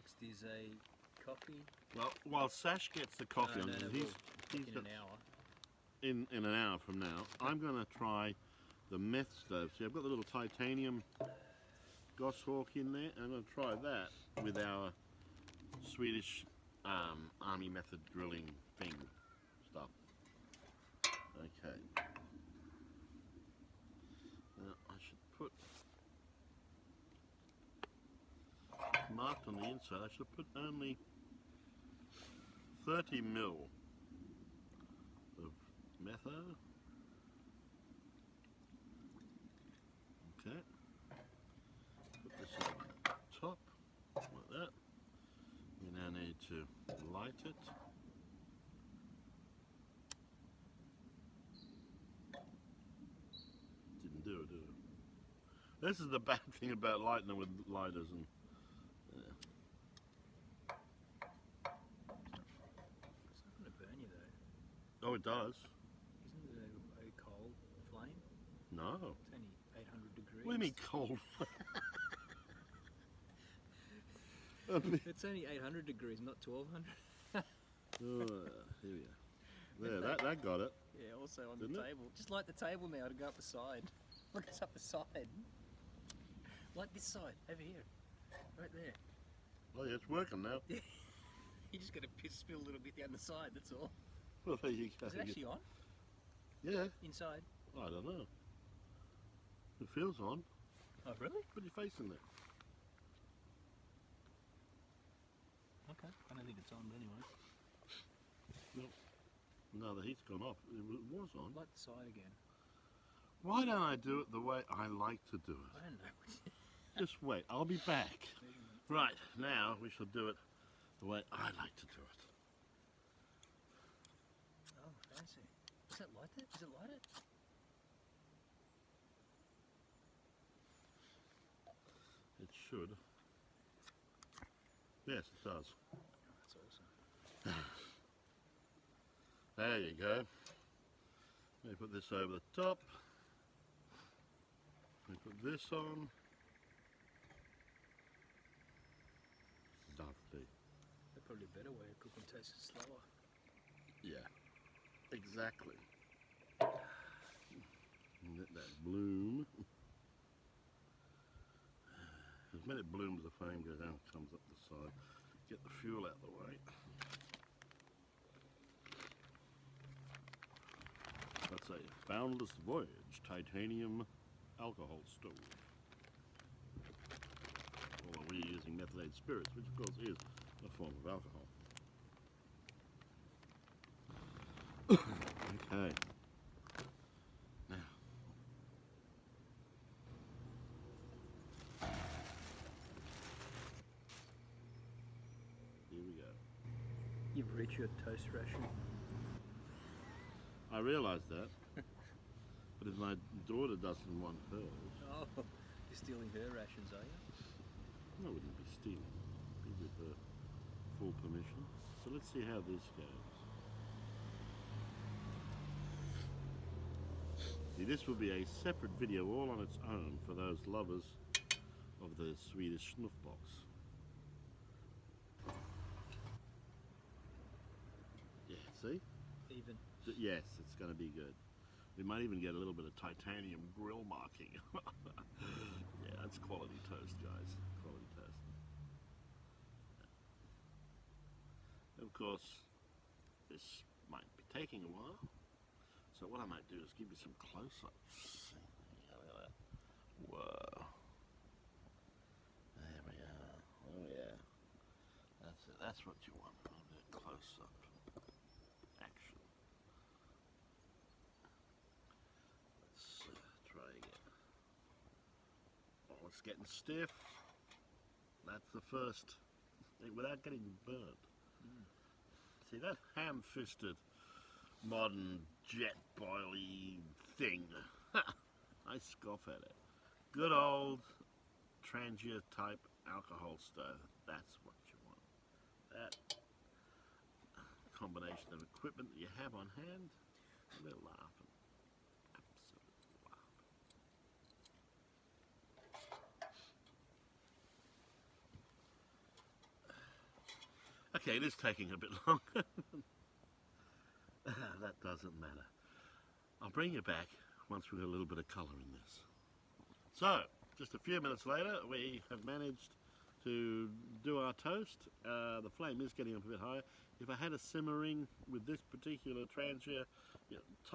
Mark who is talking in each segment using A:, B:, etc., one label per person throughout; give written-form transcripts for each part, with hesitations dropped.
A: Next is a coffee.
B: Well, while Sash gets the coffee on, he's
A: in an hour.
B: In an hour from now, I'm going to try the meth stove. See, I've got the little titanium goshawk in there, and I'm going to try that with our Swedish army method grilling thing stuff. Okay. Now I should put marked on the inside. I should put only 30 mil of metho. Okay. Put this on top like that. We now need to light it. Didn't do it, did it? This is the bad thing about lighting them with lighters and
A: It's not going to burn you though.
B: Oh, it does.
A: Isn't it a cold flame?
B: No.
A: It's only 800 degrees.
B: What do you mean cold?
A: It's only 800 degrees, not 1200.
B: Oh, here we go. There, that got it.
A: Yeah, also on
B: Didn't
A: the
B: it?
A: table. Just light the table now to go up the side. Look, it's up the side. Like this side, over here. Right there.
B: Oh yeah, it's working now.
A: Yeah. You just got to spill a little bit down the side, that's all.
B: Well, there you go.
A: Is it actually on?
B: Yeah.
A: Inside?
B: I don't know. It feels on.
A: Oh, really?
B: Put your face in there.
A: Okay. I don't think it's on anyway.
B: No. No, the heat's gone off. It was on.
A: Light the side again.
B: Why don't I do it the way I like to do
A: I
B: it?
A: don't know.
B: Just wait, I'll be back. Right, now we shall do it the way I like to do it.
A: Oh, fancy. Is that lighted? Is it lighted?
B: It should. Yes, it does.
A: Oh, that's awesome.
B: There you go. Let me put this over the top. Let me put this on. Lovely.
A: That's probably a better way to cook and taste it slower.
B: Yeah, exactly. And let that bloom. The minute it blooms, the flame goes down, comes up the side. Get the fuel out of the way. That's a Boundless Voyage titanium alcohol stove. Although we're using methylated spirits, which of course is a form of alcohol. Okay. Now. Here we go.
A: You've reached your toast ration.
B: I realise that. But if my daughter doesn't want hers,
A: Oh, you're stealing her rations, are you?
B: I wouldn't be stealing. Be with her full permission. So let's see how this goes. See, this will be a separate video all on its own for those lovers of the Swedish snuff box. Yeah, see?
A: Even.
B: Yes, it's going to be good. We might even get a little bit of titanium grill marking. Yeah, that's quality toast, guys. Quality toast. Of course, this might be taking a while. So what I might do is give you some close-ups. Yeah, look at that. Whoa. There we are. Oh yeah. That's it. That's what you want. A little bit of close-up action. Let's try again. Oh, it's getting stiff. That's the first. Without getting burnt. See, that ham-fisted modern jet boily thing. I scoff at it. Good old Trangia type alcohol stove. That's what you want. That combination of equipment that you have on hand, we're laughing. Absolutely laughing. Okay, it is taking a bit longer. That doesn't matter. I'll bring you back once we've got a little bit of colour in this. So, just a few minutes later, we have managed to do our toast. The flame is getting up a bit higher. If I had a simmering with this particular Trangia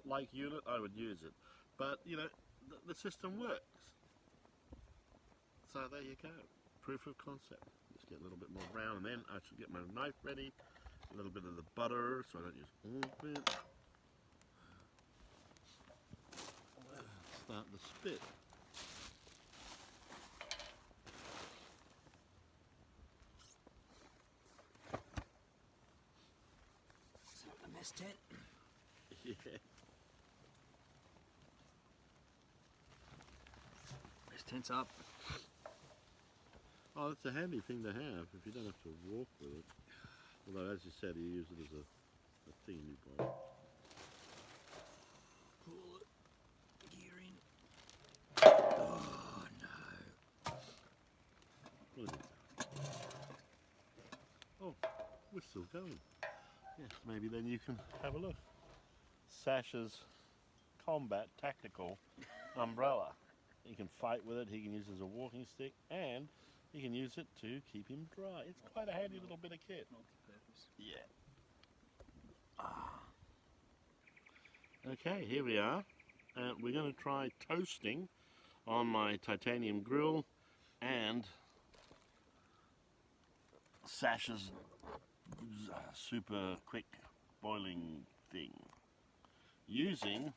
B: like unit, I would use it. But, you know, the system works. So there you go. Proof of concept. Just get a little bit more brown, and then I should get my knife ready. A little bit of the butter, so I don't use all of it. Start the spit.
A: Set up the mess tent.
B: Yeah.
A: Mess tent's up.
B: Oh, it's a handy thing to have if you don't have to walk with it. Although, as you said, you use it as a thing you buy.
A: Pull it. Gear in. Oh no.
B: What is it? Oh, we're still going. Yes, maybe then you can have a look. Sasha's combat tactical umbrella. He can fight with it, he can use it as a walking stick, and he can use it to keep him dry. It's quite a handy little bit of kit.
A: Multi-purpose.
B: Yeah. Okay, here we are. We're going to try toasting on my titanium grill and Sasha's super quick boiling thing using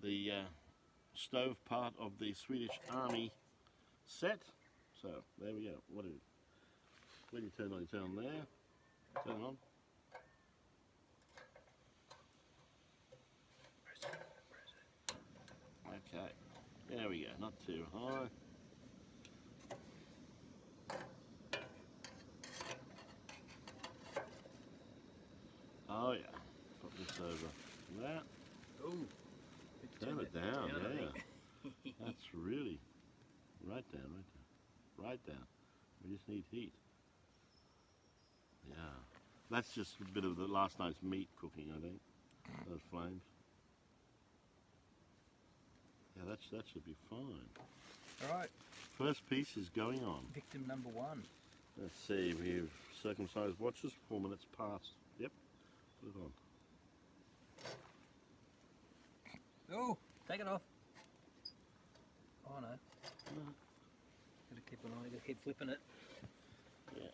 B: the stove part of the Swedish Army set. So there we go. What is it? When you turn on, you turn on there. Turn on. Okay, there we go, not too high. Oh yeah, put this over that.
A: Ooh.
B: Turn it down, yeah. That's really, right down, right down, right down. We just need heat. Yeah, that's just a bit of the last night's meat cooking, I think, those flames. Yeah, that should be fine.
A: All right.
B: First piece is going on.
A: Victim number one.
B: Let's see, we've circumcised watches, 4 minutes past. Yep, put it on.
A: Oh, take it off. Oh no. Gotta keep an eye, gotta keep flipping it.
B: Yeah,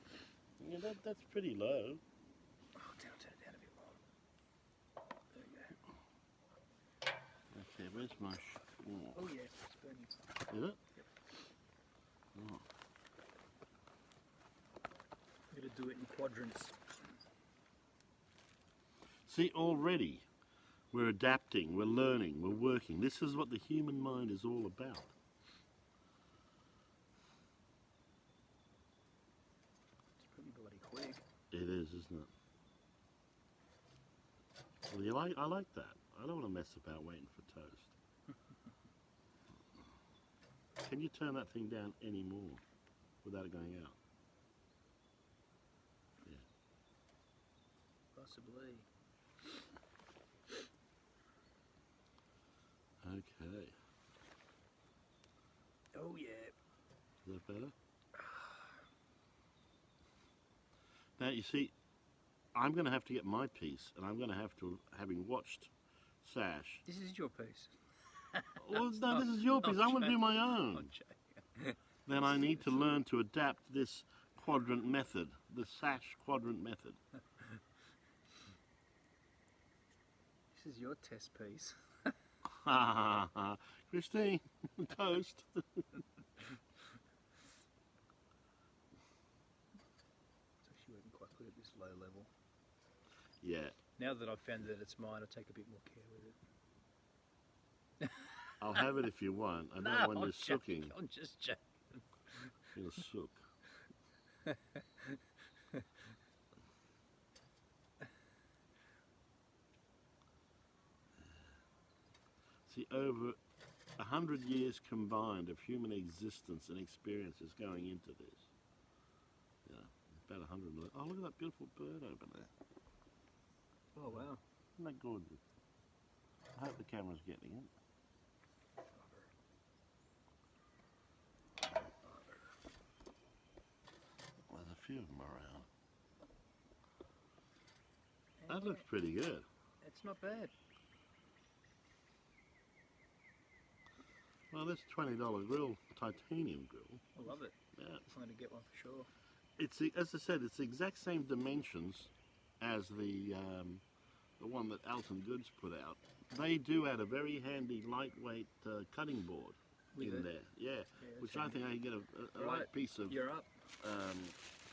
B: yeah, that's pretty low.
A: Oh, turn it down a bit more. There we go.
B: Okay, where's my...
A: Oh yeah, it's burning.
B: Is it?
A: Yep.
B: Oh.
A: I'm gonna do it in quadrants.
B: See, already we're adapting, we're learning, we're working. This is what the human mind is all about.
A: It's pretty bloody quick.
B: It is, isn't it? Well, I like that. I don't want to mess about waiting for toast. Can you turn that thing down any more without it going out? Yeah.
A: Possibly.
B: Okay.
A: Oh yeah.
B: Is that better? Now, you see, I'm going to have to get my piece, and I'm going to have to, having watched Sash...
A: This is your piece.
B: Well, no, this is your piece. I'm going to do my own. Then I need to learn to adapt this quadrant method, the Sash quadrant method.
A: This is your test piece.
B: Ha ha ha. Christine, toast.
A: It's actually working quite good at this low level.
B: Yeah.
A: Now that I've found that it's mine, I'll take a bit more care with it.
B: I'll have it if you want. I don't
A: No,
B: when
A: I'm
B: you're
A: joking.
B: sooking.
A: I'm just joking.
B: You'll sook. See, over 100 years combined of human existence and experiences going into this. Yeah, about 100. Oh, look at that beautiful bird over there.
A: Oh wow.
B: Isn't that gorgeous? I hope the camera's getting it. There's a few of them around. That looks pretty good.
A: It's not bad.
B: Well, this $20 grill, titanium grill.
A: I love it.
B: Yeah.
A: I'm going to get one for sure.
B: It's as I said, it's the exact same dimensions as the one that Alton Goods put out. They do add a very handy lightweight cutting board in there. Yeah, which I think I can get a light piece of
A: You're up.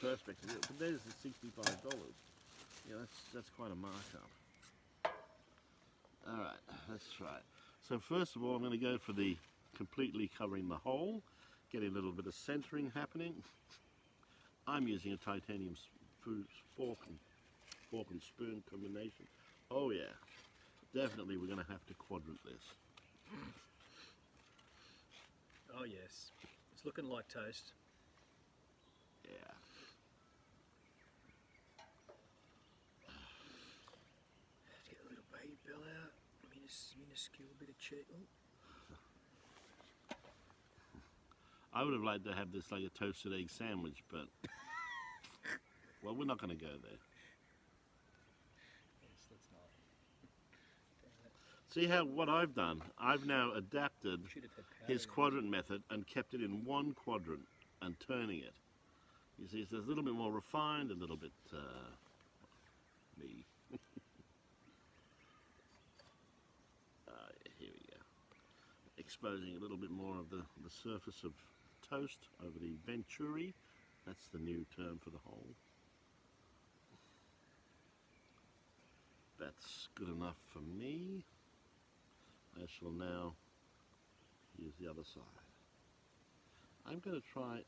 B: perspex. But there's the $65. Yeah, that's quite a markup. All right, let's try it. So first of all, I'm going to go for the completely covering the hole, getting a little bit of centering happening. I'm using a titanium fork and spoon combination. Oh yeah, definitely we're going to have to quadrant this.
A: Oh yes, it's looking like toast.
B: Yeah.
A: Let's get a little baby bell out. Minuscule bit of cheese.
B: I would have liked to have this like a toasted egg sandwich, but well, we're not going to go there.
A: Yes, that's not.
B: See how what I've done? I've now adapted
A: Should have had powder
B: his
A: in it.
B: quadrant method and kept it in one quadrant and turning it. You see, it's a little bit more refined, a little bit me. Here we go. Exposing a little bit more of the surface of toast over the venturi. That's the new term for the hole. That's good enough for me. I shall now use the other side. I'm going to try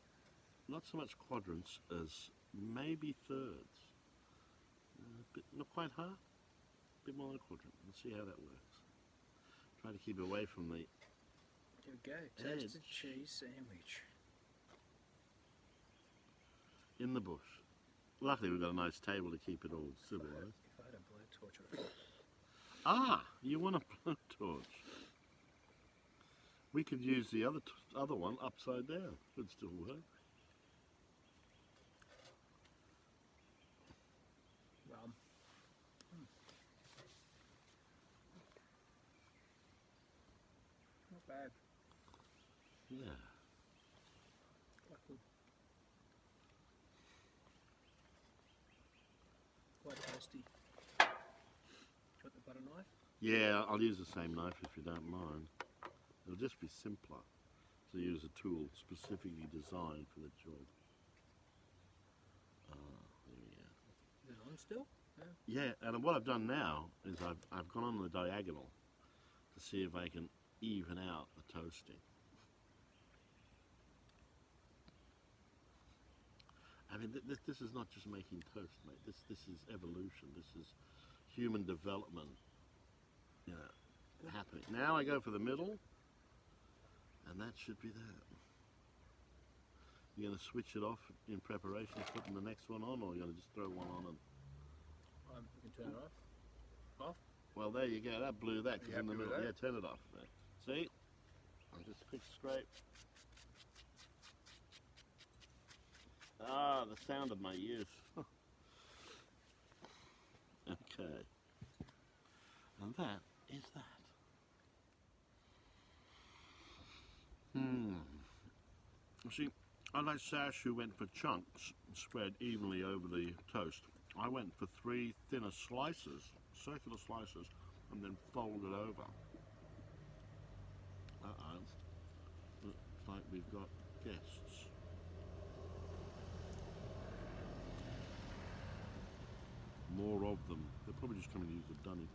B: not so much quadrants as maybe thirds. Not quite half, a bit more than a quadrant. Let's see how that works. Try to keep away from the
A: Here we go. Toasted cheese sandwich.
B: in the bush. Luckily we've got a nice table to keep it all civilized.
A: If I had a blowtorch,
B: Ah, you want a blowtorch? We could use the other one upside down. Would still work.
A: well, not bad.
B: Yeah.
A: Quite good. Quite toasty. Do you want the butter knife?
B: Yeah, I'll use the same knife if you don't mind. It'll just be simpler to use a tool specifically designed for the job. Ah, there we go.
A: Is it on still?
B: Yeah, and what I've done now is I've gone on the diagonal to see if I can even out the toasting. I mean, this is not just making toast, mate. This is evolution. This is human development, you know, happening. Now I go for the middle, and that should be that. You're going to switch it off in preparation of putting the next one on, or you're going to just throw one on and...
A: You can turn it off. Off?
B: Well, there you go. That blew that,
A: You
B: because in the
A: happy with
B: middle.
A: that?
B: Yeah, turn it off. See? I'll just quick scrape. Ah, the sound of my youth. Okay. And that is that. See, unlike Sash, who went for chunks spread evenly over the toast, I went for 3 thinner slices, circular slices, and then folded over. Uh-oh. Looks like we've got guests. More of them. They're probably just coming to use the dunny.